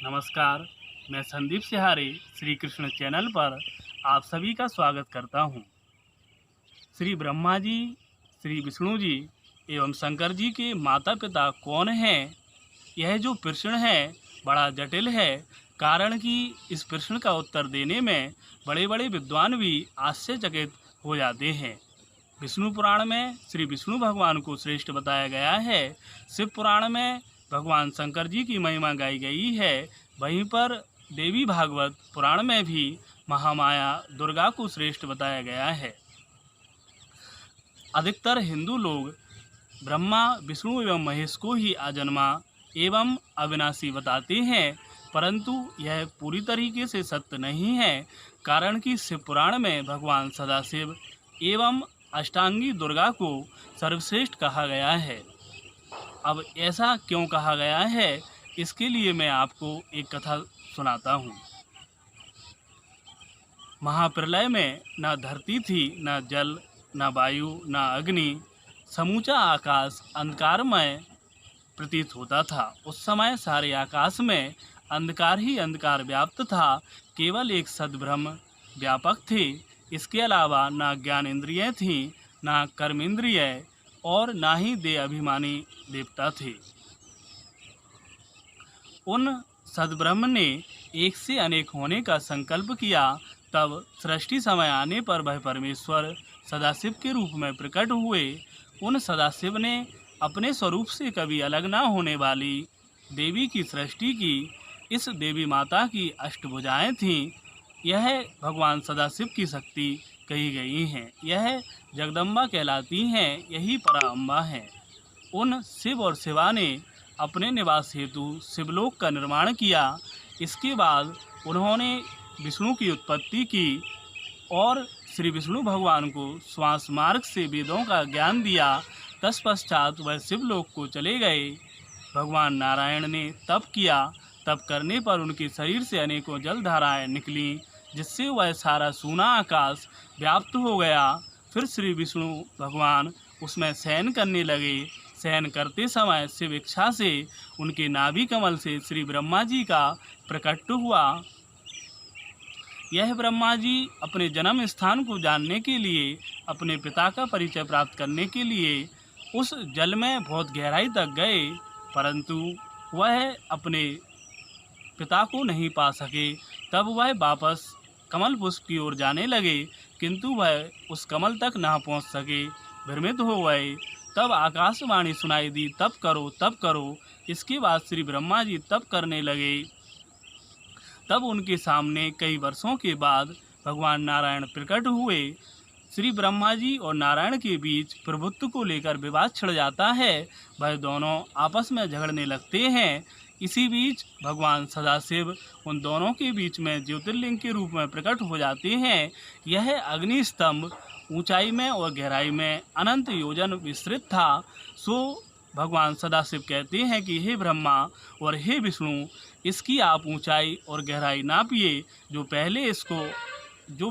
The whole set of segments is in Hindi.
नमस्कार, मैं संदीप सिहारे श्री कृष्ण चैनल पर आप सभी का स्वागत करता हूँ। श्री ब्रह्मा जी, श्री विष्णु जी एवं शंकर जी के माता पिता कौन हैं? यह जो प्रश्न है बड़ा जटिल है, कारण कि इस प्रश्न का उत्तर देने में बड़े बड़े विद्वान भी आश्चर्यचकित हो जाते हैं। विष्णु पुराण में श्री विष्णु भगवान को श्रेष्ठ बताया गया है। शिव पुराण में भगवान शंकर जी की महिमा गाई गई है। वहीं पर देवी भागवत पुराण में भी महामाया दुर्गा को श्रेष्ठ बताया गया है। अधिकतर हिंदू लोग ब्रह्मा, विष्णु एवं महेश को ही अजन्मा एवं अविनाशी बताते हैं, परंतु यह पूरी तरीके से सत्य नहीं है, कारण कि शिव पुराण में भगवान सदाशिव एवं अष्टांगी दुर्गा को सर्वश्रेष्ठ कहा गया है। अब ऐसा क्यों कहा गया है, इसके लिए मैं आपको एक कथा सुनाता हूँ। महाप्रलय में न धरती थी, न जल, न वायु, न अग्नि, समूचा आकाश अंधकारमय प्रतीत होता था। उस समय सारे आकाश में अंधकार ही अंधकार व्याप्त था। केवल एक सद्ब्रह्म व्यापक थे। इसके अलावा न ज्ञान इंद्रियाँ थीं, न कर्मेंद्रिय और न ही देह अभिमानी देवता थे। उन सद्ब्रह्म ने एक से अनेक होने का संकल्प किया। तब सृष्टि समय आने पर वह परमेश्वर सदाशिव के रूप में प्रकट हुए। उन सदाशिव ने अपने स्वरूप से कभी अलग न होने वाली देवी की सृष्टि की। इस देवी माता की अष्टभुजाएं थीं। यह भगवान सदाशिव की शक्ति कही गई हैं। यह जगदम्बा कहलाती हैं। यही पराअम्बा हैं। उन शिव और शिवा ने अपने निवास हेतु शिवलोक का निर्माण किया। इसके बाद उन्होंने विष्णु की उत्पत्ति की और श्री विष्णु भगवान को श्वास मार्ग से वेदों का ज्ञान दिया। तत्पश्चात वह शिवलोक को चले गए। भगवान नारायण ने तप किया। तप करने पर उनके शरीर से अनेकों जलधाराएं निकलीं, जिससे वह सारा सूना आकाश व्याप्त हो गया। फिर श्री विष्णु भगवान उसमें शयन करने लगे। शयन करते समय शिव इच्छा से उनके नाभि कमल से श्री ब्रह्मा जी का प्रकट हुआ। यह ब्रह्मा जी अपने जन्म स्थान को जानने के लिए, अपने पिता का परिचय प्राप्त करने के लिए उस जल में बहुत गहराई तक गए, परंतु वह अपने पिता को नहीं पा सके। तब वह वापस कमल पुष्प की ओर जाने लगे, किंतु वह उस कमल तक ना पहुंच सके। भ्रमित हो गए। तब आकाशवाणी सुनाई दी, तप करो, तप करो। इसके बाद श्री ब्रह्मा जी तप करने लगे। तब उनके सामने कई वर्षों के बाद भगवान नारायण प्रकट हुए। श्री ब्रह्मा जी और नारायण के बीच प्रभुत्व को लेकर विवाद छिड़ जाता है। वह दोनों आपस में झगड़ने लगते हैं। इसी बीच भगवान सदाशिव उन दोनों के बीच में ज्योतिर्लिंग के रूप में प्रकट हो जाते हैं। यह अग्नि स्तंभ ऊंचाई में और गहराई में अनंत योजन विस्तृत था। सो भगवान सदाशिव कहते हैं कि हे ब्रह्मा और हे विष्णु, इसकी आप ऊंचाई और गहराई नापिए। जो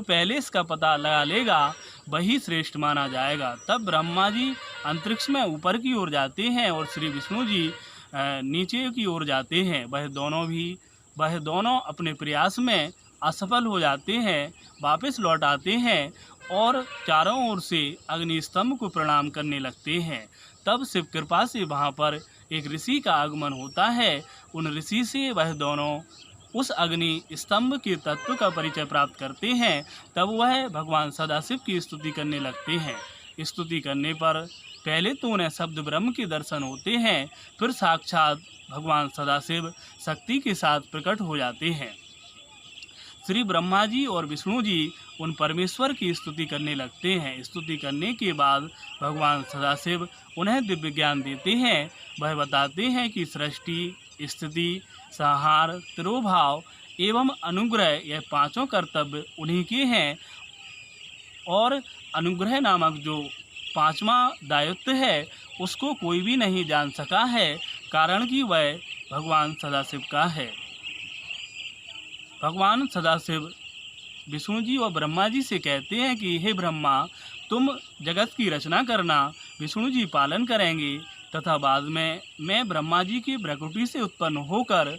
पहले इसका पता लगा लेगा वही श्रेष्ठ माना जाएगा। तब ब्रह्मा जी अंतरिक्ष में ऊपर की ओर जाते हैं और श्री विष्णु जी नीचे की ओर जाते हैं। वह दोनों अपने प्रयास में असफल हो जाते हैं। वापस लौट आते हैं और चारों ओर से अग्नि स्तंभ को प्रणाम करने लगते हैं। तब शिव कृपा से वहाँ पर एक ऋषि का आगमन होता है। उन ऋषि से वह दोनों उस अग्नि स्तंभ के तत्व का परिचय प्राप्त करते हैं। तब वह भगवान सदाशिव की स्तुति करने लगते हैं। स्तुति करने पर पहले तो उन्हें शब्द ब्रह्म के दर्शन होते हैं, फिर साक्षात भगवान सदाशिव शक्ति के साथ प्रकट हो जाते हैं। श्री ब्रह्मा जी और विष्णु जी उन परमेश्वर की स्तुति करने लगते हैं। स्तुति करने के बाद भगवान सदाशिव उन्हें दिव्य ज्ञान देते हैं। वह बताते हैं कि सृष्टि, स्थिति, संहार, तिरोभाव एवं अनुग्रह यह पांचों कर्तव्य उन्हीं के हैं और अनुग्रह नामक जो पांचवा दायित्व है उसको कोई भी नहीं जान सका है, कारण कि वह भगवान सदाशिव का है। भगवान सदाशिव विष्णु जी और ब्रह्मा जी से कहते हैं कि हे ब्रह्मा, तुम जगत की रचना करना, विष्णु जी पालन करेंगे तथा बाद में मैं ब्रह्मा जी की भ्रकुटी से उत्पन्न होकर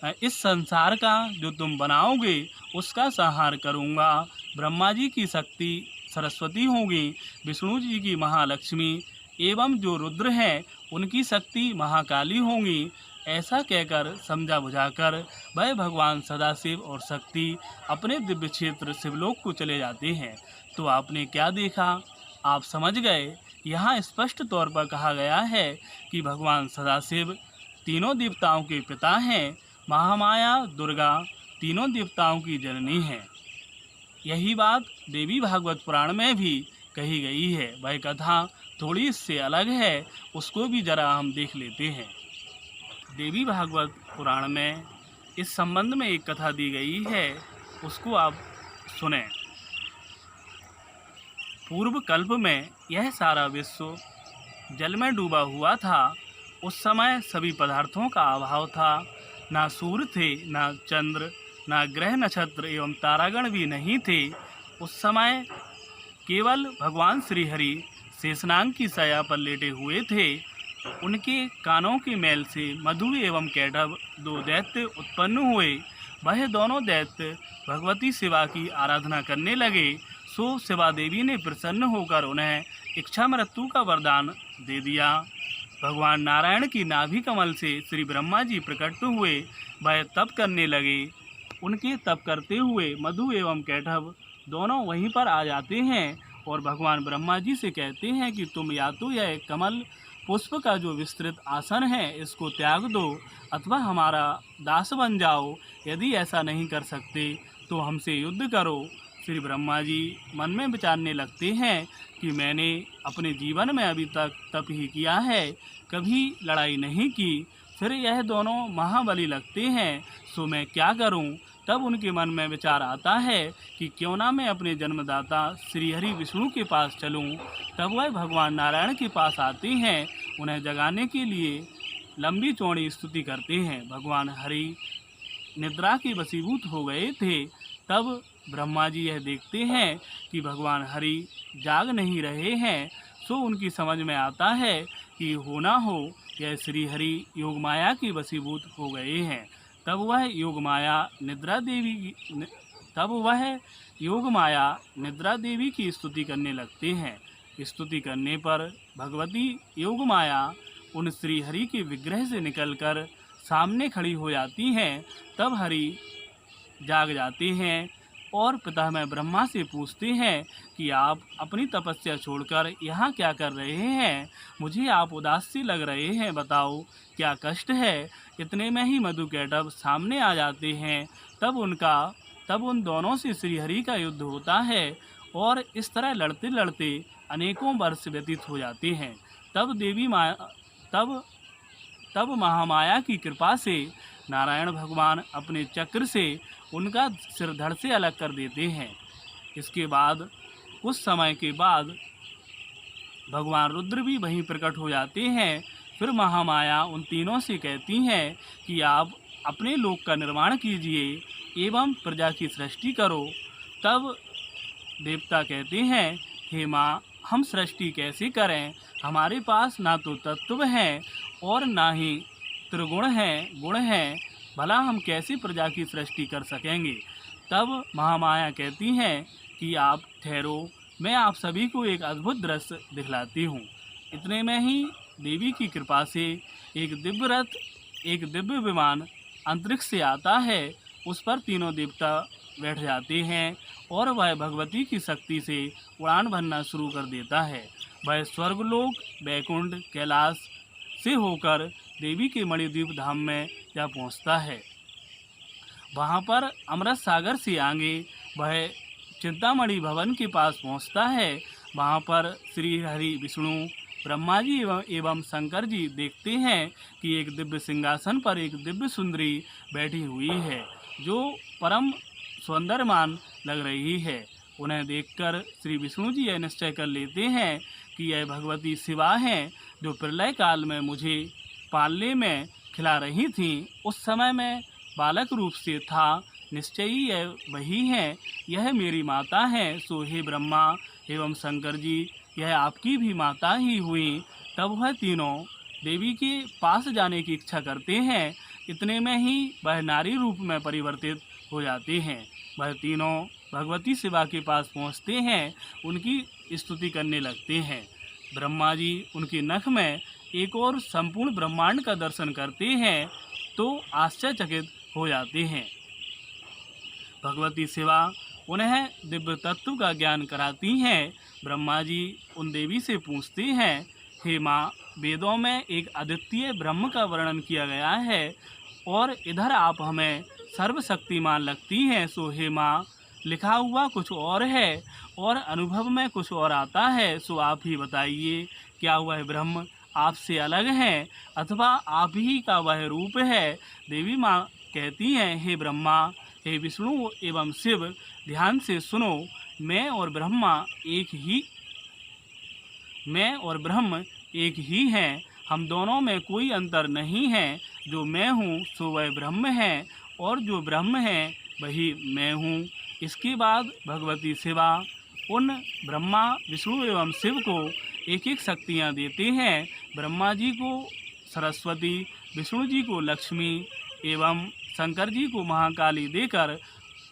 इस संसार का जो तुम बनाओगे उसका संहार करूँगा। ब्रह्मा जी की शक्ति सरस्वती होगी, विष्णु जी की महालक्ष्मी एवं जो रुद्र हैं उनकी शक्ति महाकाली होंगी। ऐसा कहकर समझा बुझाकर वह भगवान सदाशिव और शक्ति अपने दिव्य क्षेत्र शिवलोक को चले जाते हैं। तो आपने क्या देखा, आप समझ गए। यहाँ स्पष्ट तौर पर कहा गया है कि भगवान सदाशिव तीनों देवताओं के पिता हैं। महामाया दुर्गा तीनों देवताओं की जननी है। यही बात देवी भागवत पुराण में भी कही गई है। वह कथा थोड़ी इससे अलग है, उसको भी जरा हम देख लेते हैं। देवी भागवत पुराण में इस संबंध में एक कथा दी गई है, उसको आप सुने। पूर्व कल्प में यह सारा विश्व जल में डूबा हुआ था। उस समय सभी पदार्थों का अभाव था। ना सूर्य थे, ना चंद्र, ना ग्रह नक्षत्र एवं तारागण भी नहीं थे। उस समय केवल भगवान श्री हरि शेषनाग की शैया पर लेटे हुए थे। उनके कानों के मैल से मधु एवं कैटभ दो दैत्य उत्पन्न हुए। वह दोनों दैत्य भगवती शिवा की आराधना करने लगे। सो शिवा देवी ने प्रसन्न होकर उन्हें इच्छा मृत्यु का वरदान दे दिया। भगवान नारायण की नाभि कमल से श्री ब्रह्मा जी प्रकट हुए। वह तप करने लगे। उनके तप करते हुए मधु एवं कैटभ दोनों वहीं पर आ जाते हैं और भगवान ब्रह्मा जी से कहते हैं कि तुम या तो यह कमल पुष्प का जो विस्तृत आसन है इसको त्याग दो अथवा हमारा दास बन जाओ। यदि ऐसा नहीं कर सकते तो हमसे युद्ध करो। श्री ब्रह्मा जी मन में विचारने लगते हैं कि मैंने अपने जीवन में अभी तक तप ही किया है, कभी लड़ाई नहीं की। फिर यह दोनों महाबली लगते हैं, सो मैं क्या करूं? तब उनके मन में विचार आता है कि क्यों ना मैं अपने जन्मदाता श्री हरि विष्णु के पास चलूं। तब वह भगवान नारायण के पास आते हैं। उन्हें जगाने के लिए लंबी चौड़ी स्तुति करते हैं। भगवान हरि निद्रा के वशीभूत हो गए थे। तब ब्रह्मा जी यह देखते हैं कि भगवान हरि जाग नहीं रहे हैं। सो उनकी समझ में आता है कि हो ना हो यह श्री हरि योग माया की वशीभूत हो गए हैं। तब वह योग माया निद्रा देवी की स्तुति करने लगते हैं। स्तुति करने पर भगवती योग माया उन श्री हरि के विग्रह से निकलकर सामने खड़ी हो जाती हैं। तब हरि जाग जाते हैं और पिता में ब्रह्मा से पूछते हैं कि आप अपनी तपस्या छोड़कर यहाँ क्या कर रहे हैं? मुझे आप उदास से लग रहे हैं, बताओ क्या कष्ट है? इतने में ही मधु कैटभ सामने आ जाते हैं। तब उन दोनों से श्री हरि का युद्ध होता है और इस तरह लड़ते लड़ते अनेकों वर्ष व्यतीत हो जाते हैं। तब महामाया की कृपा से नारायण भगवान अपने चक्र से उनका सिर धड़ से अलग कर देते हैं। इसके बाद कुछ समय के बाद भगवान रुद्र भी वहीं प्रकट हो जाते हैं। फिर महामाया उन तीनों से कहती हैं कि आप अपने लोक का निर्माण कीजिए एवं प्रजा की सृष्टि करो। तब देवता कहते हैं, हे माँ, हम सृष्टि कैसे करें? हमारे पास ना तो तत्व हैं और ना ही त्रिगुण हैं, गुण हैं, भला हम कैसे प्रजा की सृष्टि कर सकेंगे? तब महामाया कहती हैं कि आप ठहरो, मैं आप सभी को एक अद्भुत दृश्य दिखलाती हूँ। इतने में ही देवी की कृपा से एक दिव्य रथ, एक दिव्य विमान अंतरिक्ष से आता है। उस पर तीनों देवता बैठ जाते हैं और वह भगवती की शक्ति से उड़ान भरना शुरू कर देता है। वह स्वर्गलोक, बैकुंठ, कैलाश से होकर देवी के मणिद्वीप धाम में जा पहुंचता है। वहां पर अमृत सागर से आगे वह चिंतामणि भवन के पास पहुंचता है। वहां पर श्री हरि विष्णु, ब्रह्मा जी एवं शंकर जी देखते हैं कि एक दिव्य सिंहासन पर एक दिव्य सुंदरी बैठी हुई है जो परम सौंदर्यमान लग रही है। उन्हें देखकर श्री विष्णु जी यह निश्चय कर लेते हैं कि यह भगवती शिवा हैं जो प्रलय काल में मुझे पालने में खिला रही थीं। उस समय मैं बालक रूप से था, निश्चय ही यह वही हैं, यह मेरी माता हैं। सो हे ब्रह्मा एवं शंकर जी, यह आपकी भी माता ही हुई। तब वह तीनों देवी के पास जाने की इच्छा करते हैं, इतने में ही वह नारी रूप में परिवर्तित हो जाते हैं। वह तीनों भगवती शिवा के पास पहुँचते हैं, उनकी स्तुति करने लगते हैं। ब्रह्मा जी उनके नख में एक और संपूर्ण ब्रह्मांड का दर्शन करते हैं तो आश्चर्यचकित हो जाते हैं। भगवती शिवा उन्हें दिव्य तत्व का ज्ञान कराती हैं। ब्रह्मा जी उन देवी से पूछते हैं, हे माँ, वेदों में एक अद्वितीय ब्रह्म का वर्णन किया गया है और इधर आप हमें सर्वशक्तिमान लगती हैं, सो हे माँ, लिखा हुआ कुछ और है और अनुभव में कुछ और आता है, सो आप ही बताइए, क्या वह ब्रह्म आपसे अलग है अथवा आप ही का वह रूप है? देवी माँ कहती हैं, हे ब्रह्मा, हे विष्णु एवं शिव, ध्यान से सुनो, मैं और ब्रह्म एक ही हैं। हम दोनों में कोई अंतर नहीं है। जो मैं हूँ सो वह ब्रह्म है और जो ब्रह्म है वही मैं हूँ। इसके बाद भगवती शिवा उन ब्रह्मा, विष्णु एवं शिव को एक एक शक्तियाँ देते हैं। ब्रह्मा जी को सरस्वती, विष्णु जी को लक्ष्मी एवं शंकर जी को महाकाली देकर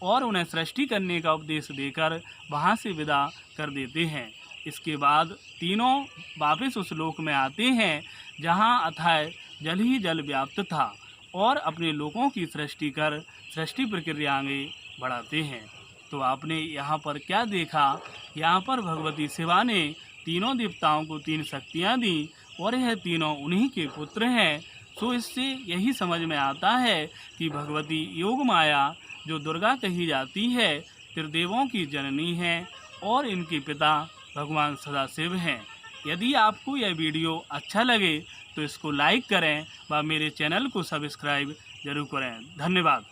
और उन्हें सृष्टि करने का उपदेश देकर वहाँ से विदा कर देते हैं। इसके बाद तीनों वापस उस लोक में आते हैं जहाँ अथाह जल ही जल व्याप्त था और अपने लोगों की सृष्टि कर सृष्टि प्रक्रिया आगे बढ़ाते हैं। तो आपने यहाँ पर क्या देखा? यहाँ पर भगवती शिवा ने तीनों देवताओं को 3 शक्तियाँ दी और यह तीनों उन्हीं के पुत्र हैं। तो इससे यही समझ में आता है कि भगवती योग माया जो दुर्गा कही जाती है, त्रिदेवों की जननी है और इनके पिता भगवान सदाशिव हैं। यदि आपको यह वीडियो अच्छा लगे तो इसको लाइक करें व मेरे चैनल को सब्सक्राइब जरूर करें। धन्यवाद।